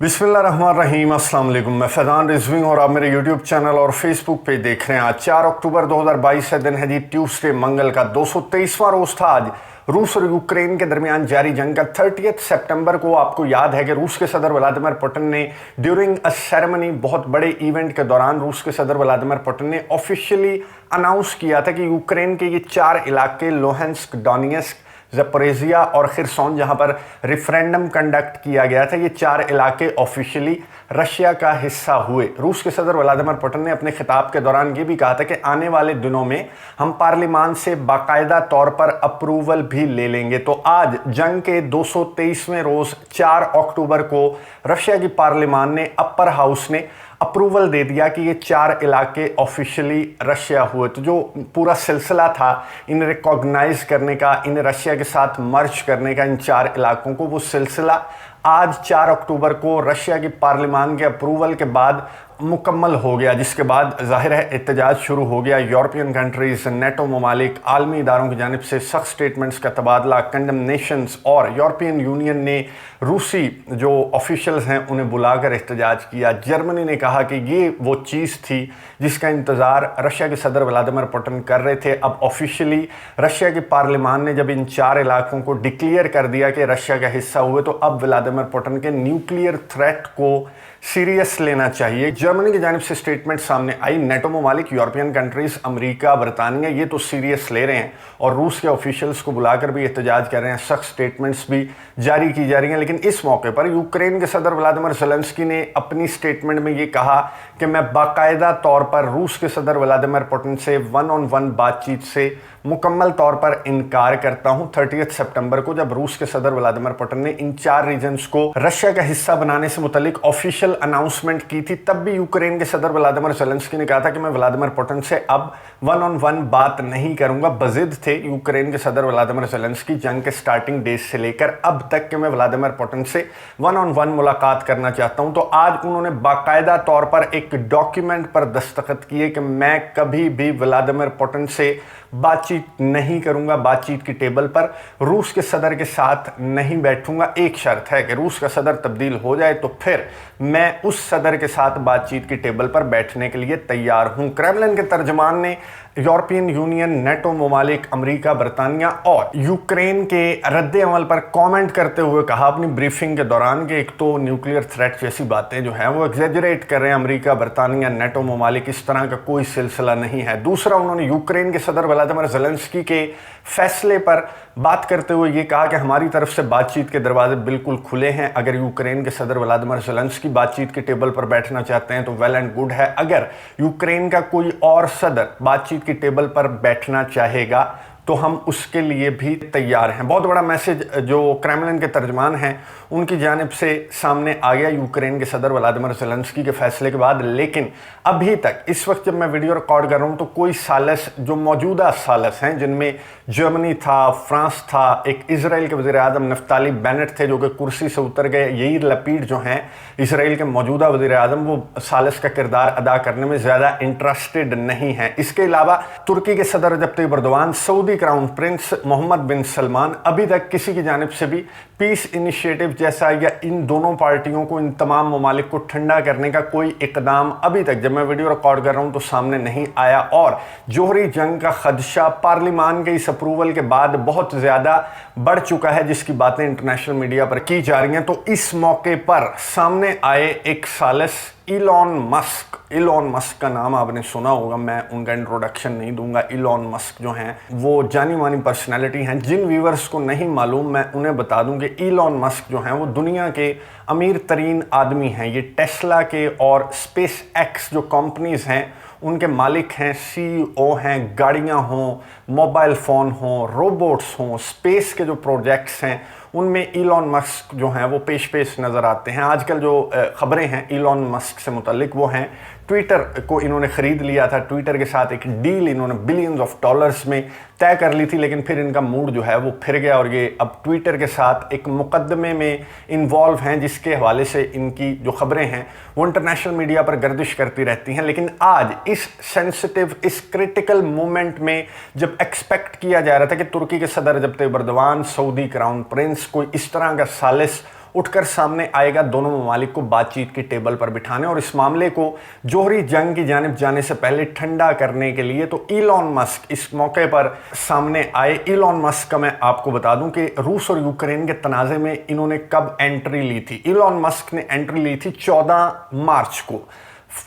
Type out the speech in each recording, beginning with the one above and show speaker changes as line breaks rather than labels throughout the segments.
बिस्मिल्लाहिर्रहमानिर्रहीम, अस्सलाम वालेकुम। मैं फैज़ान रिजवी और आप मेरे यूट्यूब चैनल और फेसबुक पे देख रहे हैं। आज 4 अक्टूबर 2022 का दिन है जी, ट्यूसडे, मंगल का 223वां रोज था आज रूस और यूक्रेन के दरमियान जारी जंग का। 30 सितंबर को आपको याद है कि रूस के सदर व्लादिमीर पुतिन ने ड्यूरिंग अ सेरेमनी, बहुत बड़े इवेंट के दौरान रूस के सदर व्लादिमीर पुतिन ने ऑफिशियली अनाउंस किया था कि यूक्रेन के ये 4 इलाके लोहेंस्क, डोनेट्स्क, ज़पोरिज़िया और खिरसोन, जहां पर रेफरेंडम कंडक्ट किया गया था, ये 4 इलाके ऑफिशियली रशिया का हिस्सा हुए। रूस के सदर व्लादिमीर पुतिन ने अपने खिताब के दौरान ये भी कहा था कि आने वाले दिनों में हम पार्लिमान से बाकायदा तौर पर अप्रूवल भी ले लेंगे। तो आज जंग के 223वें रोज 4 अक्टूबर को रशिया की पार्लिमान ने, अपर हाउस ने अप्रूवल दे दिया कि ये 4 इलाके ऑफिशियली रशिया हुए। तो जो पूरा सिलसिला था इन्हें रिकॉग्नाइज करने का, इन्हें रशिया के साथ मर्ज करने का, इन 4 इलाकों को, वो सिलसिला आज 4 अक्टूबर को रशिया की पार्लिमान के अप्रूवल के बाद मुकम्मल हो गया, जिसके बाद जाहिर है एहतजाज शुरू हो गया। यूरोपियन कंट्रीज, नेटो ममालिक, आलमी इदारों की जानिब से सख्त स्टेटमेंट्स का तबादला, कंडमनेशंस, और यूरोपियन यूनियन ने रूसी जो ऑफिशियल्स हैं उन्हें बुलाकर एहतजाज किया। जर्मनी ने कहा कि ये वो चीज़ थी जिसका इंतज़ार रशिया के सदर व्लादिमीर पुतिन कर रहे थे। अब ऑफिशियली रशिया की पार्लिमान ने जब इन 4 इलाकों को डिक्लेयर कर दिया कि रशिया का हिस्सा हुए, तो अब व्लादिमीर पुतिन के न्यूक्लियर थ्रेट को सीरियस लेना चाहिए। जर्मनी की जानिब से स्टेटमेंट सामने आई। नेटो ममालिक, यूरोपियन कंट्रीज, अमेरिका, बरतानिया, ये तो सीरियस ले रहे हैं और रूस के ऑफिशियल्स को बुलाकर भी एहतजाज कर रहे हैं, सख्त स्टेटमेंट्स भी जारी की जा रही हैं। लेकिन इस मौके पर यूक्रेन के सदर व्लादिमीर ज़ेलेंस्की ने अपनी स्टेटमेंट में ये कहा कि मैं बाकायदा तौर पर रूस के सदर व्लादिमीर पुतिन से 1-on-1 बातचीत से मुकम्मल तौर पर इनकार करता हूं। 30 सितंबर को जब रूस के सदर व्लादिमीर पुतिन ने इन 4 रीजन्स को रशिया का हिस्सा बनाने से मुतालिक ऑफिशियल अनाउंसमेंट की थी, तब भी यूक्रेन के सदर व्लादिमीर ज़ेलेंस्की ने कहा था कि मैं व्लादिमीर पुतिन से अब 1-on-1 बात नहीं करूंगा। बज़िद थे यूक्रेन के सदर व्लादिमीर ज़ेलेंस्की जंग के स्टार्टिंग डेज से लेकर अब तक कि मैं व्लादिमीर पुतिन से 1-on-1 मुलाकात करना चाहता हूं। तो आज उन्होंने बाकायदा तौर पर एक डॉक्यूमेंट पर दस्तखत किए कि मैं कभी भी व्लादिमीर पुतिन से बातचीत नहीं करूंगा, बातचीत की टेबल पर रूस के सदर के साथ नहीं बैठूंगा। एक शर्त है कि रूस का सदर तब्दील हो जाए तो फिर मैं उस सदर के साथ बातचीत की टेबल पर बैठने के लिए तैयार हूं। क्रेमलिन के तर्जमान ने यूरोपियन यूनियन, नेटो ममालिक, अमेरिका, बरतानिया और यूक्रेन के रद्द अमल पर कमेंट करते हुए कहा अपनी ब्रीफिंग के दौरान कि एक तो न्यूक्लियर थ्रेट जैसी बातें जो हैं वो एग्जेजरेट कर रहे हैं अमेरिका, बरतानिया, नेटो ममालिक, इस तरह का कोई सिलसिला नहीं है। दूसरा, उन्होंने यूक्रेन के सदर व्लादिमीर ज़ेलेंस्की के फैसले पर बात करते हुए ये कहा कि हमारी तरफ से बातचीत के दरवाजे बिल्कुल खुले हैं। अगर यूक्रेन के सदर व्लादिमीर ज़ेलेंस्की बातचीत के टेबल पर बैठना चाहते हैं तो वेल एंड गुड है। अगर यूक्रेन का कोई और सदर बातचीत की टेबल पर बैठना चाहेगा तो हम उसके लिए भी तैयार हैं। बहुत बड़ा मैसेज जो क्रेमलिन के तर्जमान हैं उनकी जानिब से सामने आ गया यूक्रेन के सदर व्लादिमीर ज़ेलेंस्की के फैसले के बाद। लेकिन अभी तक, इस वक्त जब मैं वीडियो रिकॉर्ड कर रहा हूं, तो कोई सालस, जो मौजूदा सालस हैं जिनमें जर्मनी था, फ्रांस था, एक इजराइल के वज़ीर आज़म नफ्ताली बेनेट थे जो कि कुर्सी से उतर गए, याइर लपीड जो हैं इसराइल के मौजूदा वज़ीर आज़म, वो सालस का किरदार अदा करने में ज़्यादा इंटरेस्टेड नहीं हैं। इसके अलावा तुर्की के सदर Recep Tayyip Erdogan, Saudi crown prince Mohammed bin Salman, अभी तक किसी की जानिब से भी पीस इनिशिएटिव जैसा या इन दोनों पार्टियों को, इन तमाम ममालिक को ठंडा करने का कोई इकदाम अभी तक, जब मैं वीडियो रिकॉर्ड कर रहा हूं, तो सामने नहीं आया। और जोहरी जंग का खदशा पार्लिमान के इस अप्रूवल के बाद बहुत ज़्यादा बढ़ चुका है, जिसकी बातें इंटरनेशनल मीडिया पर की जा रही हैं। तो इस मौके पर सामने आए एक सालस इलॉन मस्क। इलॉन मस्क का नाम आपने सुना होगा, मैं उनका इंट्रोडक्शन नहीं दूंगा। इलॉन मस्क जो हैं वो जानी मानी पर्सनैलिटी हैं। जिन व्यूवर्स को नहीं मालूम, मैं उन्हें बता दूं कि इलॉन मस्क जो हैं वो दुनिया के अमीर तरीन आदमी हैं। ये टेस्ला के और स्पेस एक्स जो कंपनीज हैं उनके मालिक हैं, CEO हैं। गाड़ियां हों, मोबाइल फ़ोन हों, रोबोट्स हों, स्पेस के जो प्रोजेक्ट्स हैं उनमें इलॉन मस्क जो हैं वो पेश नज़र आते हैं। आजकल जो ख़बरें हैं इलॉन मस्क से मुतल्लिक वो हैं ट्विटर को इन्होंने ख़रीद लिया था। ट्विटर के साथ एक डील इन्होंने बिलियंस ऑफ डॉलर्स में तय कर ली थी, लेकिन फिर इनका मूड जो है वो फिर गया और ये अब ट्विटर के साथ एक मुकदमे में इन्वॉल्व हैं, जिसके हवाले से इनकी जो ख़बरें हैं वो इंटरनेशनल मीडिया पर गर्दिश करती रहती हैं। लेकिन आज इस सेंसिटिव, इस क्रिटिकल मोमेंट में जब एक्सपेक्ट किया जा रहा था कि तुर्की के सदर Recep Tayyip Erdogan, Saudi crown prince, कोई इस तरह का सालिस उठकर सामने आएगा दोनों ममालिक को बातचीत की टेबल पर बिठाने और इस मामले को जोहरी जंग की जानिब जाने से पहले ठंडा करने के लिए। तो इलॉन मस्क इस मौके पर सामने आए। इलॉन मस्क का मैं आपको बता दूं कि रूस और यूक्रेन के तनाज़े में इन्होंने कब एंट्री ली थी। इलॉन मस्क ने एंट्री ली थी 14 मार्च को।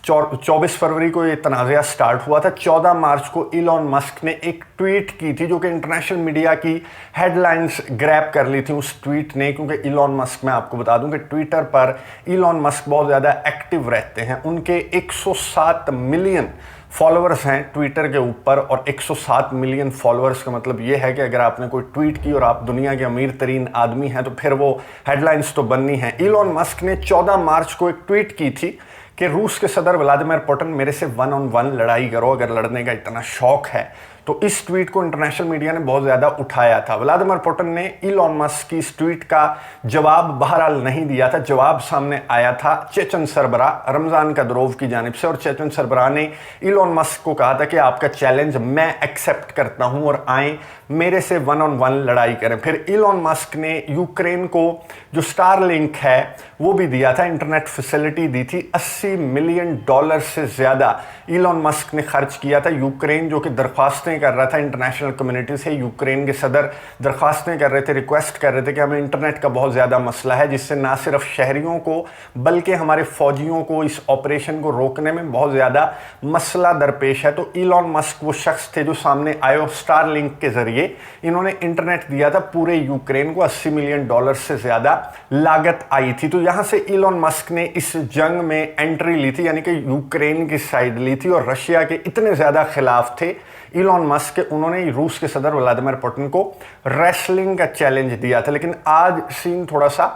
24 फरवरी को ये तनाज़ा स्टार्ट हुआ था। 14 मार्च को इलॉन मस्क ने एक ट्वीट की थी जो कि इंटरनेशनल मीडिया की हेडलाइंस ग्रैब कर ली थी उस ट्वीट ने, क्योंकि इलॉन मस्क, मैं आपको बता दूं कि ट्विटर पर इलॉन मस्क बहुत ज़्यादा एक्टिव रहते हैं। उनके 107 मिलियन फॉलोअर्स हैं ट्विटर के ऊपर, और 107 मिलियन फॉलोअर्स का मतलब ये है कि अगर आपने कोई ट्वीट की और आप दुनिया के अमीर तरीन आदमी हैं तो फिर वो हेडलाइंस तो बननी है। इलॉन मस्क ने 14 मार्च को एक ट्वीट की थी कि रूस के सदर व्लादिमीर पुतिन मेरे से 1-on-1 लड़ाई करो अगर लड़ने का इतना शौक है। तो इस ट्वीट को इंटरनेशनल मीडिया ने बहुत ज़्यादा उठाया था। व्लादिमीर पुतिन ने इलॉन मस्क की इस ट्वीट का जवाब बहरहाल नहीं दिया था। जवाब सामने आया था चेचन सरबराह रमज़ान कदरोव की जानिब से, और चेचन सरबराह ने इलॉन मस्क को कहा था कि आपका चैलेंज मैं एक्सेप्ट करता हूं और आए मेरे से 1-on-1 लड़ाई करें। फिर इलॉन मस्क ने यूक्रेन को जो स्टारलिंक है वो भी दिया था, इंटरनेट फैसिलिटी दी थी। $80 मिलियन से ज़्यादा इलॉन मस्क ने खर्च किया था। यूक्रेन जो कि दरख्वास्तें कर रहा था इंटरनेशनल कम्युनिटी से, यूक्रेन के सदर दरख्वास्तें कर रहे थे, रिक्वेस्ट कर रहे थे कि हमें इंटरनेट का बहुत ज़्यादा मसला है, जिससे ना सिर्फ शहरियों को बल्कि हमारे फौजियों को इस ऑपरेशन को रोकने में बहुत ज़्यादा मसला दरपेश है। तो इलॉन मस्क वो शख्स थे जो सामने आए और स्टारलिंक के ज़रिए इन्होंने इंटरनेट दिया था पूरे यूक्रेन को। $80 मिलियन से ज़्यादा लागत आई थी। तो यहाँ से इलॉन मस्क ने इस जंग में एंट्री ली थी, यानी कि यूक्रेन की साइड ली थी, और रशिया के इतने ज़्यादा खिलाफ थे इलॉन मस्क के, उन्होंने रूस के सदर व्लादिमीर पुतिन को रेसलिंग का चैलेंज दिया था। लेकिन आज सीन थोड़ा सा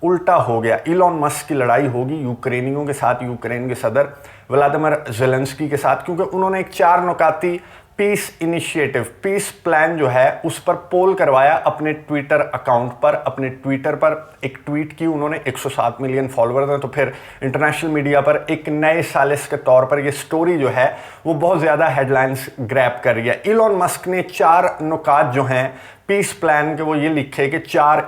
उल्टा हो गया। इलॉन मस्क की लड़ाई होगी यूक्रेनियों के साथ, यूक्रेन के सदर व्लादिमीर ज़ेलेंस्की के साथ, क्योंकि उन्होंने एक 4 नुकाती पीस इनिशिएटिव, पीस प्लान जो है उस पर पोल करवाया अपने ट्विटर अकाउंट पर। अपने ट्विटर पर एक ट्वीट की उन्होंने, 107 मिलियन फॉलोअर्स हैं। तो फिर इंटरनेशनल मीडिया पर एक नए सालिस के तौर पर ये स्टोरी जो है वो बहुत ज़्यादा हेडलाइंस ग्रैब कर रही है। इलॉन मस्क ने 4 नुकात जो हैं पीस प्लान के वो ये लिखे कि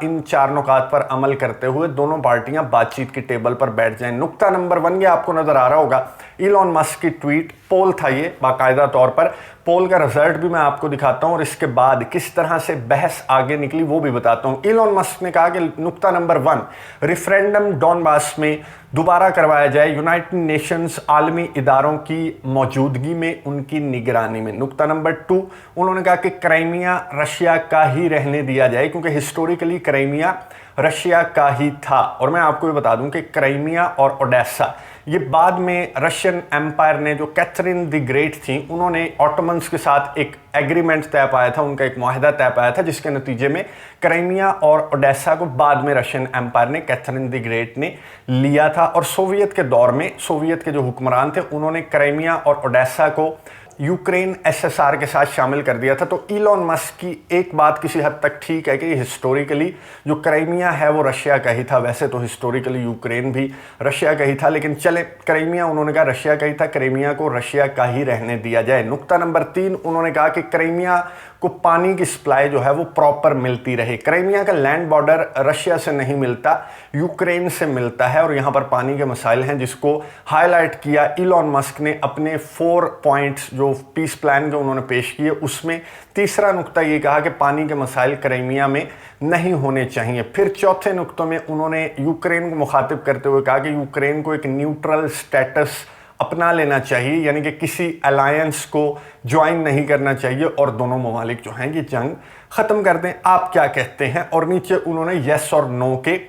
इन चार नुकात पर अमल करते हुए दोनों पार्टियां बातचीत की टेबल पर बैठ जाएं। नुक्ता नंबर 1 ये आपको नजर आ रहा होगा, इलॉन मस्क की ट्वीट, पोल था ये बाकायदा तौर पर। पोल का रिजल्ट भी मैं आपको दिखाता हूं और इसके बाद किस तरह से बहस आगे निकली वो भी बताता हूं। इलॉन मस्क ने कहा कि नुक्ता नंबर 1, रेफरेंडम डॉनबास में दोबारा करवाया जाए यूनाइटेड नेशंस आलमी इदारों की मौजूदगी में, उनकी निगरानी में। नुक्ता नंबर 2, उन्होंने कहा कि क्राइमिया रशिया का ही रहने दिया जाए, क्योंकि हिस्टोरिकली क्राइमिया रशिया का ही था। और मैं आपको ये बता दूं कि क्राइमिया और ओडेसा ये बाद में रशियन एम्पायर ने, जो कैथरीन द ग्रेट थी, उन्होंने ऑटोमन्स के साथ एक एग्रीमेंट तय पाया था, उनका एक मुआहदा तय पाया था, जिसके नतीजे में क्राइमिया और ओडेसा को बाद में रशियन एम्पायर ने, कैथरीन द ग्रेट ने लिया था। और सोवियत के दौर में सोवियत के जो हुक्मरान थे उन्होंने क्राइमिया और ओडेसा को यूक्रेन एसएसआर के साथ शामिल कर दिया था। तो इलॉन मस्क की एक बात किसी हद तक ठीक है कि हिस्टोरिकली जो क्राइमिया है वो रशिया का ही था। वैसे तो हिस्टोरिकली यूक्रेन भी रशिया का ही था, लेकिन चले क्राइमिया उन्होंने कहा रशिया का ही था, क्राइमिया को रशिया का ही रहने दिया जाए। नुक्ता नंबर 3, उन्होंने कहा कि क्राइमिया को पानी की सप्लाई जो है वो प्रॉपर मिलती रहे। क्राइमिया का लैंड बॉर्डर रशिया से नहीं मिलता, यूक्रेन से मिलता है, और यहाँ पर पानी के मसाइल हैं, जिसको हाईलाइट किया इलॉन मस्क ने अपने 4 पॉइंट्स जो पीस प्लान के उन्होंने पेश किए। उसमें तीसरा नुक्ता ये कहा कि पानी के मसाइल क्राइमिया में नहीं होने चाहिए। फिर चौथे नुक्तों में उन्होंने यूक्रेन को मुखातिब करते हुए कहा कि यूक्रेन को एक न्यूट्रल स्टेटस अपना लेना चाहिए, यानी कि किसी अलायंस को ज्वाइन नहीं करना चाहिए, और दोनों ममालिक जो हैं ये जंग ख़त्म कर दें। आप क्या कहते हैं? और नीचे उन्होंने येस और नो के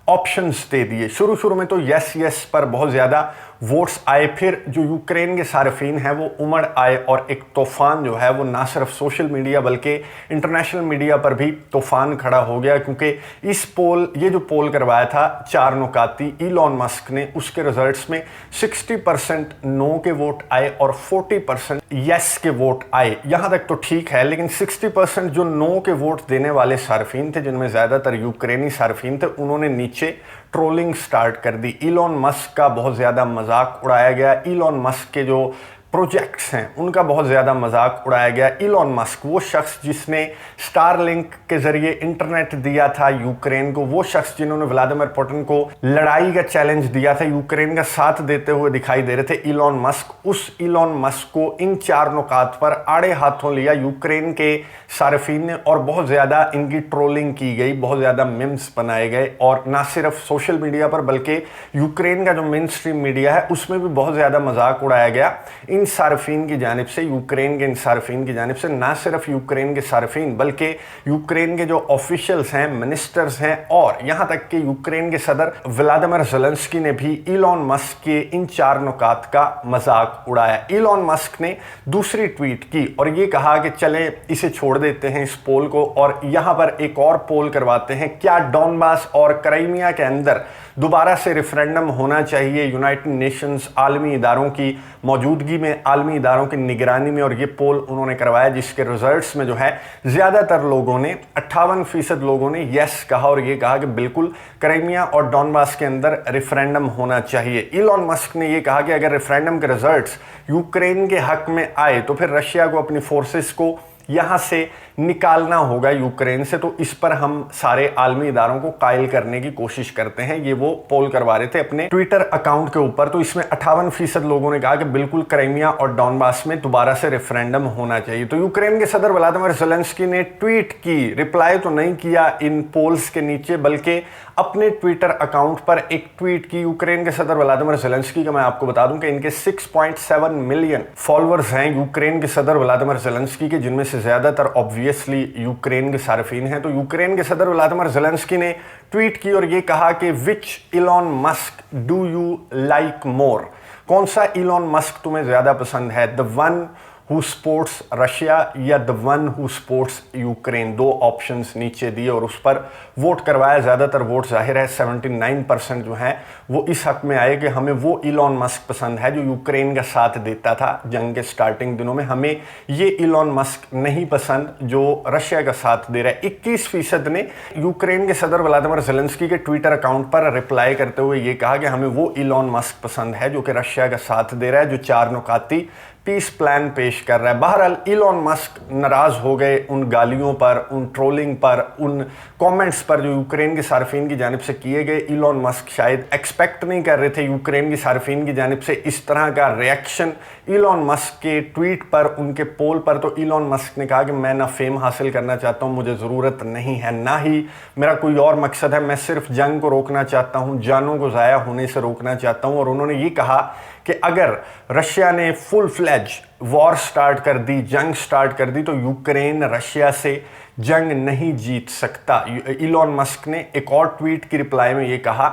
ऑप्शंस दे दिए। शुरू में तो यस पर बहुत ज़्यादा वोट्स आए, फिर जो यूक्रेन के सार्फिन हैं वो उमड़ आए, और एक तूफ़ान जो है वो ना सिर्फ सोशल मीडिया बल्कि इंटरनेशनल मीडिया पर भी तूफ़ान खड़ा हो गया, क्योंकि ये जो पोल करवाया था 4 नुकाती इलॉन मस्क ने, उसके रिजल्ट्स में 60% नो के वोट आए और 40% यस के वोट आए। यहाँ तक तो ठीक है, लेकिन 60% जो नो के वोट देने वाले सार्फिन थे, जिनमें ज़्यादातर यूक्रेनी सार्फिन थे, उन्होंने नीचे ट्रोलिंग स्टार्ट कर दी। इलॉन मस्क का बहुत ज़्यादा मजाक उड़ाया गया। इलॉन मस्क के जो प्रोजेक्ट्स हैं उनका बहुत ज़्यादा मजाक उड़ाया गया। इलॉन मस्क, वो शख्स जिसने स्टारलिंक के ज़रिए इंटरनेट दिया था यूक्रेन को, वो शख्स जिन्होंने व्लादिमीर पुतिन को लड़ाई का चैलेंज दिया था, यूक्रेन का साथ देते हुए दिखाई दे रहे थे इलॉन मस्क, उस इलॉन मस्क को इन 4 नुकात पर आड़े हाथों लिया यूक्रेन के सार्फिन ने और बहुत ज़्यादा इनकी ट्रोलिंग की गई, बहुत ज़्यादा मीम्स बनाए गए और ना सिर्फ सोशल मीडिया पर बल्कि यूक्रेन का जो मेन स्ट्रीम मीडिया है उसमें भी बहुत ज़्यादा मजाक उड़ाया गया इन सार्फिन की जानिब से, यूक्रेन के इन सार्फिन की जानिब से। ना सिर्फ यूक्रेन के सार्फिन बल्कि यूक्रेन के जो ऑफिशियल्स हैं, मिनिस्टर्स हैं और यहाँ तक कि यूक्रेन के सदर व्लादिमीर ज़ेलेंस्की ने भी इलॉन मस्क के इन 4 नुकात का मजाक उड़ाया। इलॉन मस्क ने दूसरी ट्वीट की और ये कहा कि चलें इसे छोड़ देते हैं इस पोल को और यहाँ पर एक और पोल करवाते हैं, क्या डॉनबास और क्राइमिया के अंदर दोबारा से रेफरेंडम होना चाहिए यूनाइटेड नेशंस आलमी इदारों की मौजूदगी में, आलमी इदारों की निगरानी में। और ये पोल उन्होंने करवाया जिसके रिजल्ट्स में जो है ज़्यादातर लोगों ने 58% लोगों ने यस कहा और ये कहा कि बिल्कुल क्राइमिया और डॉनबास के अंदर रेफरेंडम होना चाहिए। इलॉन मस्क ने ये कहा कि अगर रेफरेंडम के रिजल्ट्स यूक्रेन के हक में आए तो फिर रशिया को अपनी फोर्सेस को यहां से निकालना होगा यूक्रेन से, तो इस पर हम सारे आलमी इदारों को कायल करने की कोशिश करते हैं। ये वो पोल करवा रहे थे अपने ट्विटर अकाउंट के ऊपर, तो इसमें 58% लोगों ने कहा कि बिल्कुल क्राइमिया और डॉनबास में दोबारा से रेफरेंडम होना चाहिए। तो यूक्रेन के सदर व्लादिमीर ज़ेलेंस्की ने ट्वीट की, रिप्लाई तो नहीं किया इन पोल्स के नीचे बल्कि अपने ट्विटर अकाउंट पर एक ट्वीट की। यूक्रेन के सदर व्लादिमीर ज़ेलेंस्की का मैं आपको बता दूं कि इनके 6.7 मिलियन फॉलोअर्स हैं यूक्रेन के सदर व्लादिमीर ज़ेलेंस्की के, जिनमें से ज्यादातर ऑब्वियसली यूक्रेन के सार्फिन हैं। तो यूक्रेन के सदर व्लादिमीर ज़ेलेंस्की ने ट्वीट की और ये कहा कि which Elon Musk do you like more, कौन सा इलॉन मस्क तुम्हें ज्यादा पसंद है, the one who supports Russia या the one who supports Ukraine. 2 options नीचे दिए और उस पर वोट करवाया। ज़्यादातर वोट जाहिर है 79% जो हैं वो इस हक में आए कि हमें वो इलॉन मस्क पसंद है जो यूक्रेन का साथ देता था जंग के स्टार्टिंग दिनों में, हमें ये इलॉन मस्क नहीं पसंद जो रशिया का साथ दे रहा है। 21% ने यूक्रेन के सदर व्लादिमीर ज़ेलेंस्की के ट्विटर अकाउंट पर रिप्लाई करते हुए ये कहा कि हमें वो इलॉन मस्क पसंद है जो कि रशिया का साथ दे रहा है, जो 4 नुकाती पीस प्लान पेश कर रहा है। बहरहाल इलॉन मस्क नाराज हो गए उन गालियों पर, उन ट्रोलिंग पर, उन कमेंट्स पर जो यूक्रेन के सार्फिन की जानिब से किए गए। इलॉन मस्क शायद एक्सपेक्ट नहीं कर रहे थे यूक्रेन की सार्फिन की जानिब से इस तरह का रिएक्शन इलॉन मस्क के ट्वीट पर, उनके पोल पर। तो इलॉन मस्क ने कहा कि मैं ना फेम हासिल करना चाहता हूं, मुझे ज़रूरत नहीं है, ना ही मेरा कोई और मकसद है, मैं सिर्फ जंग को रोकना चाहता हूं, जानों को ज़ाया होने से रोकना चाहता हूं। और उन्होंने ये कहा कि अगर रशिया ने फुल फ्लेज वॉर स्टार्ट कर दी, जंग स्टार्ट कर दी, तो यूक्रेन रशिया से जंग नहीं जीत सकता। इलॉन मस्क ने एक और ट्वीट की रिप्लाई में ये कहा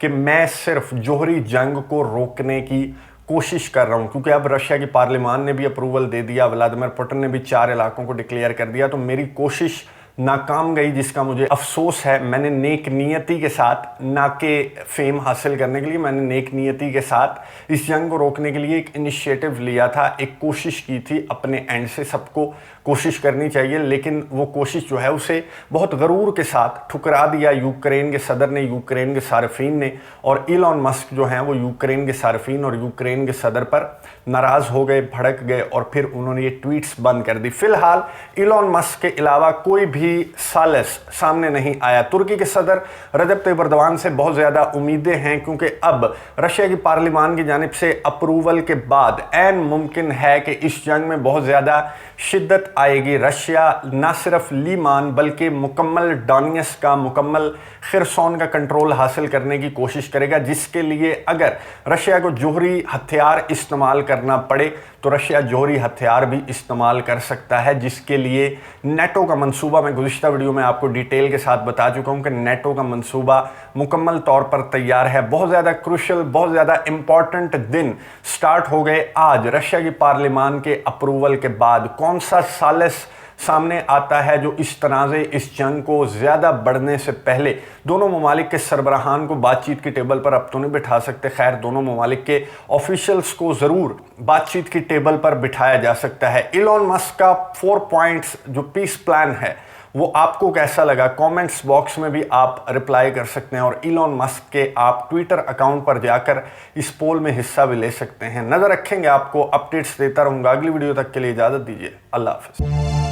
कि मैं सिर्फ जोहरी जंग को रोकने की कोशिश कर रहा हूं, क्योंकि अब रशिया की पार्लियामान ने भी अप्रूवल दे दिया, व्लादिमीर पुतिन ने भी 4 इलाकों को डिक्लेयर कर दिया, तो मेरी कोशिश नाकाम गई, जिसका मुझे अफसोस है। मैंने नेक नियति के साथ, ना के फेम हासिल करने के लिए, मैंने नेक नियति के साथ इस जंग को रोकने के लिए एक इनिशिएटिव लिया था, एक कोशिश की थी अपने एंड से। सबको कोशिश करनी चाहिए, लेकिन वो कोशिश जो है उसे बहुत गरूर के साथ ठुकरा दिया यूक्रेन के सदर ने, यूक्रेन के सार्फिन ने। और इलॉन मस्क जो हैं वो यूक्रेन के सार्फिन और यूक्रेन के सदर पर नाराज़ हो गए, भड़क गए और फिर उन्होंने ये ट्वीट्स बंद कर दी। फिलहाल इलॉन मस्क के अलावा कोई भी सालिस सामने नहीं आया। तुर्की के सदर रजब तैयब एर्दोगान से बहुत ज़्यादा उम्मीदें हैं, क्योंकि अब रशिया की पार्लियामान की जानिब से अप्रूवल के बाद ऐन मुमकिन है कि इस जंग में बहुत ज़्यादा शिद्दत आएगी। रशिया ना सिर्फ लीमान बल्कि मुकम्मल डॉनियस का, मुकम्मल खिरसोन का कंट्रोल हासिल करने की कोशिश करेगा, जिसके लिए अगर रशिया को जोहरी हथियार इस्तेमाल करना पड़े तो रशिया जोहरी हथियार भी इस्तेमाल कर सकता है, जिसके लिए नेटो का मंसूबा, मैं गुज़िश्ता वीडियो में आपको डिटेल के साथ बता चुका हूं कि नेटो का मंसूबा मुकम्मल तौर पर तैयार है। बहुत ज़्यादा क्रूशल, बहुत ज़्यादा इंपॉर्टेंट दिन स्टार्ट हो गए आज रशिया की पार्लियामान के अप्रूवल के बाद। कौन सा सालिस सामने आता है जो इस तनाज़े, इस जंग को ज़्यादा बढ़ने से पहले दोनों ममालिक के सरबराहान को बातचीत की टेबल पर अब तो नहीं बिठा सकते, खैर दोनों ममालिक के ऑफिशियल्स को ज़रूर बातचीत की टेबल पर बिठाया जा सकता है। इलॉन मस्क का 4 पॉइंट्स जो पीस प्लान है वो आपको कैसा लगा कमेंट्स बॉक्स में भी आप रिप्लाई कर सकते हैं और इलॉन मस्क के आप ट्विटर अकाउंट पर जाकर इस पोल में हिस्सा भी ले सकते हैं। नज़र रखेंगे, आपको अपडेट्स देता रहूँगा। अगली वीडियो तक के लिए इजाज़त दीजिए। अल्लाह हाफ़िज़।